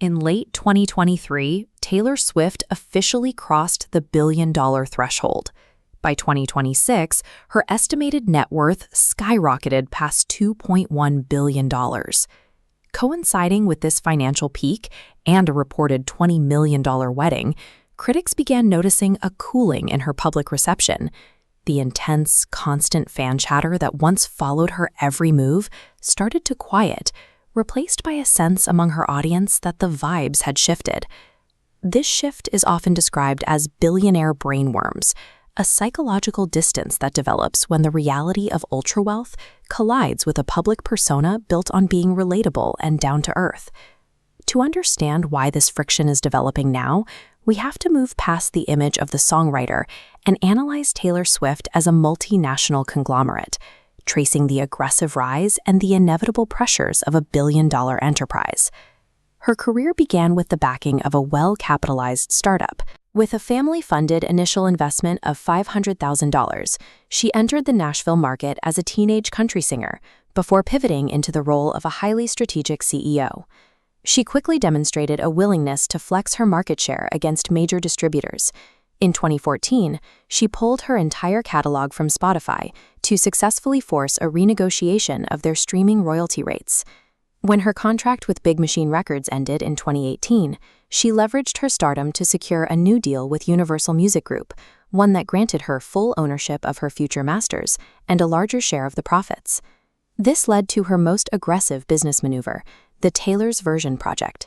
In late 2023, Taylor Swift officially crossed the billion-dollar threshold. By 2026, her estimated net worth skyrocketed past $2.1 billion. Coinciding with this financial peak and a reported $20 million wedding, critics began noticing a cooling in her public reception. The intense, constant fan chatter that once followed her every move started to quiet, replaced by a sense among her audience that the vibes had shifted. This shift is often described as billionaire brainworms, a psychological distance that develops when the reality of ultra-wealth collides with a public persona built on being relatable and down-to-earth. To understand why this friction is developing now, we have to move past the image of the songwriter and analyze Taylor Swift as a multinational conglomerate, tracing the aggressive rise and the inevitable pressures of a billion-dollar enterprise. Her career began with the backing of a well-capitalized startup. With a family-funded initial investment of $500,000, she entered the Nashville market as a teenage country singer before pivoting into the role of a highly strategic CEO. She quickly demonstrated a willingness to flex her market share against major distributors. In 2014, she pulled her entire catalog from Spotify to successfully force a renegotiation of their streaming royalty rates. When her contract with Big Machine Records ended in 2018, she leveraged her stardom to secure a new deal with Universal Music Group, one that granted her full ownership of her future masters and a larger share of the profits. This led to her most aggressive business maneuver, the Taylor's Version Project.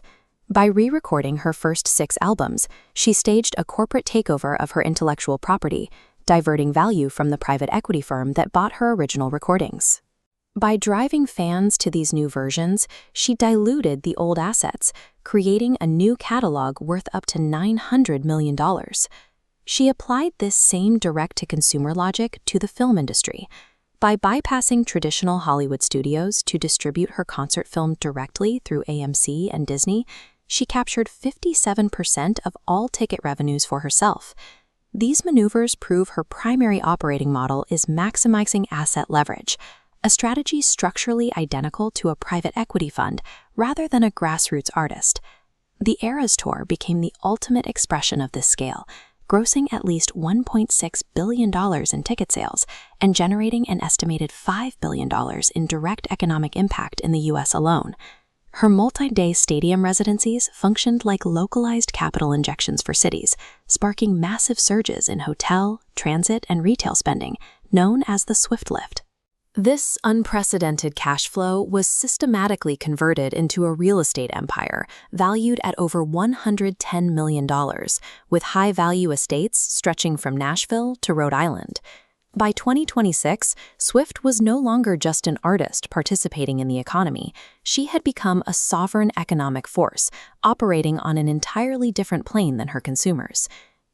By re-recording her first 6 albums, she staged a corporate takeover of her intellectual property, diverting value from the private equity firm that bought her original recordings. By driving fans to these new versions, she diluted the old assets, creating a new catalog worth up to $900 million. She applied this same direct-to-consumer logic to the film industry. By bypassing traditional Hollywood studios to distribute her concert film directly through AMC and Disney, she captured 57% of all ticket revenues for herself. These maneuvers prove her primary operating model is maximizing asset leverage, a strategy structurally identical to a private equity fund rather than a grassroots artist. The Eras Tour became the ultimate expression of this scale, grossing at least $1.6 billion in ticket sales and generating an estimated $5 billion in direct economic impact in the U.S. alone. Her multi-day stadium residencies functioned like localized capital injections for cities, sparking massive surges in hotel, transit, and retail spending, known as the Swift Lift. This unprecedented cash flow was systematically converted into a real estate empire valued at over $110 million, with high-value estates stretching from Nashville to Rhode Island. By 2026, Swift was no longer just an artist participating in the economy. She had become a sovereign economic force, operating on an entirely different plane than her consumers.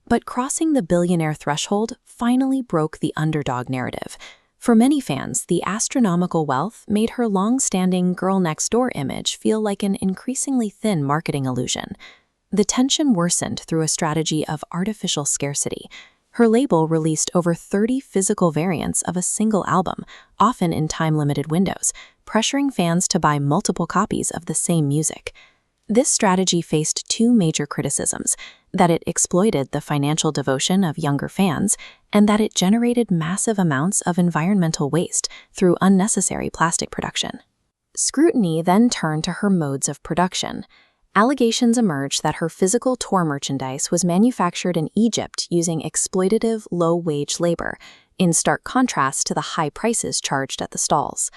But crossing the billionaire threshold finally broke the underdog narrative. For many fans, the astronomical wealth made her long-standing girl-next-door image feel like an increasingly thin marketing illusion. The tension worsened through a strategy of artificial scarcity. Her label released over 30 physical variants of a single album, often in time-limited windows, pressuring fans to buy multiple copies of the same music. This strategy faced 2 major criticisms: that it exploited the financial devotion of younger fans, and that it generated massive amounts of environmental waste through unnecessary plastic production. Scrutiny then turned to her modes of production. Allegations emerged that her physical tour merchandise was manufactured in Egypt using exploitative, low-wage labor, in stark contrast to the high prices charged at the stalls.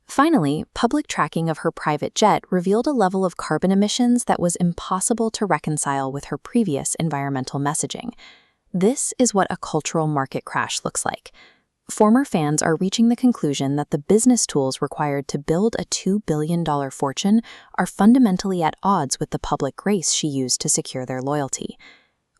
Finally, public tracking of her private jet revealed a level of carbon emissions that was impossible to reconcile with her previous environmental messaging. This is what a cultural market crash looks like. Former fans are reaching the conclusion that the business tools required to build a $2 billion fortune are fundamentally at odds with the public grace she used to secure their loyalty.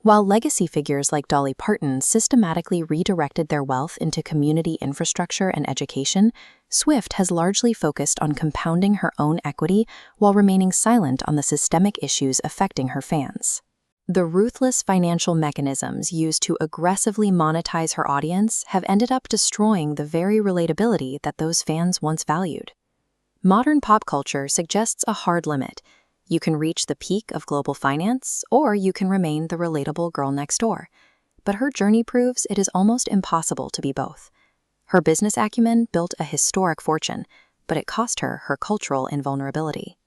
While legacy figures like Dolly Parton systematically redirected their wealth into community infrastructure and education, Swift has largely focused on compounding her own equity while remaining silent on the systemic issues affecting her fans. The ruthless financial mechanisms used to aggressively monetize her audience have ended up destroying the very relatability that those fans once valued. Modern pop culture suggests a hard limit. You can reach the peak of global finance, or you can remain the relatable girl next door. But her journey proves it is almost impossible to be both. Her business acumen built a historic fortune, but it cost her her cultural invulnerability.